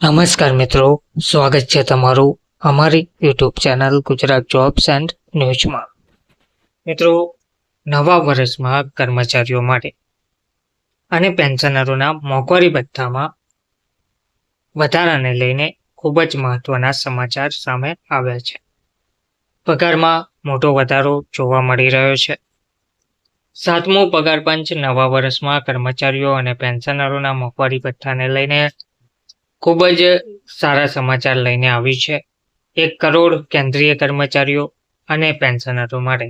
નમસ્કાર મિત્રો, સ્વાગત છે તમારું અમારી YouTube channel Gujarat jobs and ન્યૂઝમાં. મિત્રો, નવા વર્ષમાં કર્મચારીઓ માટે અને પેન્શનરોના મોંઘવારી ભથ્થામાં વધારાને લઈને ખૂબ જ મહત્વના સમાચાર સામે આવ્યા છે. પગારમાં મોટો વધારો જોવા મળી રહ્યો છે. 7મો પગાર પંચ નવા વર્ષમાં કર્મચારીઓ અને પેન્શનરોના મોંઘવારી ભથ્થાને લઈને ખૂબ જ સારા સમાચાર લઈને આવી છે. 1 કરોડ કેન્દ્રીય કર્મચારીઓ અને પેન્શનરો માટે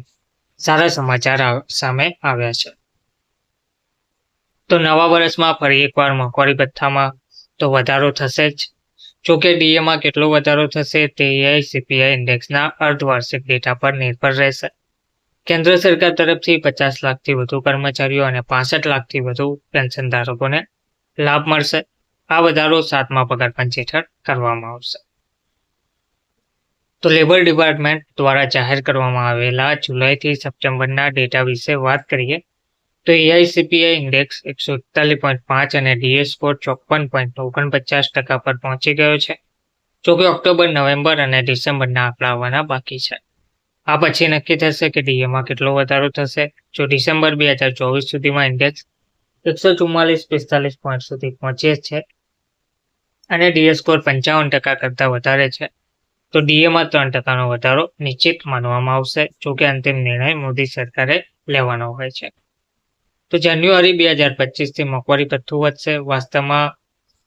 સારા સમાચાર સામે આવ્યા છે. તો નવા વર્ષમાં ફરી એકવાર મોંઘવારી ભથ્થામાં તો વધારો થશે જ. જોકે ડીએમાં કેટલો વધારો થશે તે એઆઈસીપીઆઈ ઇન્ડેક્સના અર્ધવાર્ષિક ડેટા પર નિર્ભર રહેશે. કેન્દ્ર સરકાર તરફથી 50 લાખથી વધુ કર્મચારીઓ અને 65 લાખથી વધુ પેન્શનધારકોને લાભ મળશે. આ વધારો 7મા પગાર પંચ હેઠળ કરવામાં આવશે. તો લેબર ડિપાર્ટમેન્ટ દ્વારા જાહેર કરવામાં આવેલા જુલાઈથી સપ્ટેમ્બરના ડેટા વિશે વાત કરીએ તો એઆઈસીપીઆઈ ઇન્ડેક્સ 141.5 અને ડીએ સ્કોર 54.49% પર પહોંચી ગયો છે. જોકે ઓક્ટોબર, નવેમ્બર અને ડિસેમ્બરના આંકડા આવવાના બાકી છે. આ પછી નક્કી થશે કે ડીએમાં કેટલો વધારો થશે. જો ડિસેમ્બર 2024 સુધીમાં ઇન્ડેક્સ 144.45 પોઈન્ટ સુધી પહોંચે છે અને ડીએ સ્કોર 55% કરતાં વધારે છે તો ડીએમાં 3%નો વધારો નિશ્ચિત માનવામાં આવશે. જોકે અંતિમ નિર્ણય મોદી સરકારે લેવાનો હોય છે. તો જાન્યુઆરી 2025થી મોંઘવારી ભથ્થું વધશે. વાસ્તવમાં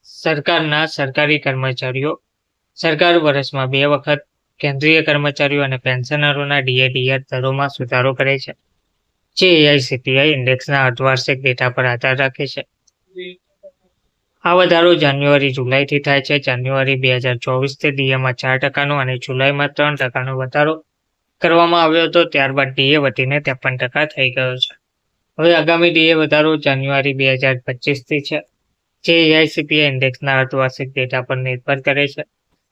સરકારના સરકારી કર્મચારીઓ સરકાર વર્ષમાં 2 વખત કેન્દ્રીય કર્મચારીઓ અને પેન્શનરોના ડીએ દરોમાં સુધારો કરે છે, જે એઆઈસીપીઆઈ ઇન્ડેક્સના અર્ધવાર્ષિક ડેટા પર આધાર રાખે છે. આ વધારો જાન્યુઆરી-જુલાઈથી થાય છે. જાન્યુઆરી 2024થી ડીએમાં 4%નો અને જુલાઈમાં 3%નો વધારો કરવામાં આવ્યો હતો. ત્યારબાદ ડીએ વધીને 53% થઈ ગયો છે. હવે આગામી ડીએ વધારો જાન્યુઆરી 2025થી છે, જે એઆઈસીપીઆઈ ઇન્ડેક્સના અર્ધવાર્ષિક ડેટા પર નિર્ભર કરે છે.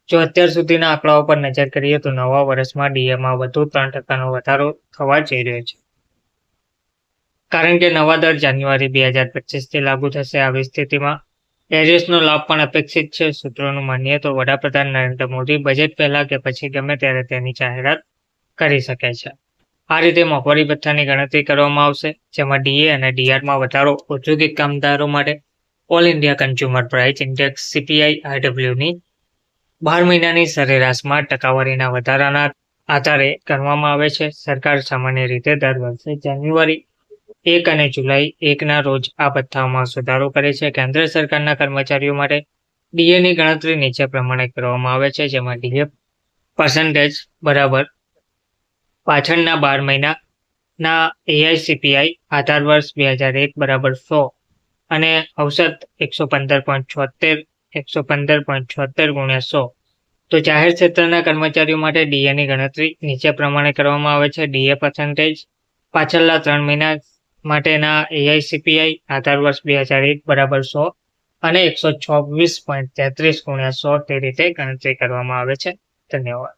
જો અત્યાર સુધીના આંકડાઓ પર નજર કરીએ તો નવા વર્ષમાં ડીએમાં વધુ 3%નો વધારો થવા જઈ રહ્યો છે. કારણ કે નવા દર જાન્યુઆરી 2025થી લાગુ થશે. આવી સ્થિતિમાં એરિયસનો લાભ પણ અપેક્ષિત છે. સૂત્રોનું માનીએ તો વડાપ્રધાન નરેન્દ્ર મોદી બજેટ પહેલા કે પછી ગમે ત્યારે તેની જાહેરાત કરી શકે છે. આ રીતે મોંઘવારી ભથ્થાની ગણતરી કરવામાં આવશે, જેમાં ડીએ અને ડીઆરમાં વધારો ઔદ્યોગિક કામદારો માટે all India consumer price index CPI-RWની 12 મહિનાની સરેરાશમાં ટકાવારીના વધારાના આધારે ગણવામાં આવે છે. સરકાર સામાન્ય રીતે દર વર્ષે જાન્યુઆરી 1 અને જુલાઈ 1ના રોજ આ ભથ્થામાં સુધારો કરે છે. કેન્દ્ર સરકારના કર્મચારીઓ માટે ડીએની ગણતરી નીચે પ્રમાણે કરવામાં આવે છે, જેમાં ડીએ પર્સન્ટેજ બરાબર પાછળના 12 મહિનાના એઆઈસીપીઆઈ આધાર વર્ષ 2001 બરાબર 100 અને ઔસત 115.76 ગુણ્યા 100. તો જાહેર ક્ષેત્રના કર્મચારીઓ માટે ડીએની ગણતરી નીચે પ્રમાણે કરવામાં આવે છે. ડીએ પર્સન્ટેજ પાછળના 3 મહિના માટેના એઆઈસીપીઆઈ આધાર વર્ષ 2001 બરાબર 100 અને 126.33 ગુણ્યા 100 તે રીતે ગણતરી કરવામાં આવે છે. ધન્યવાદ.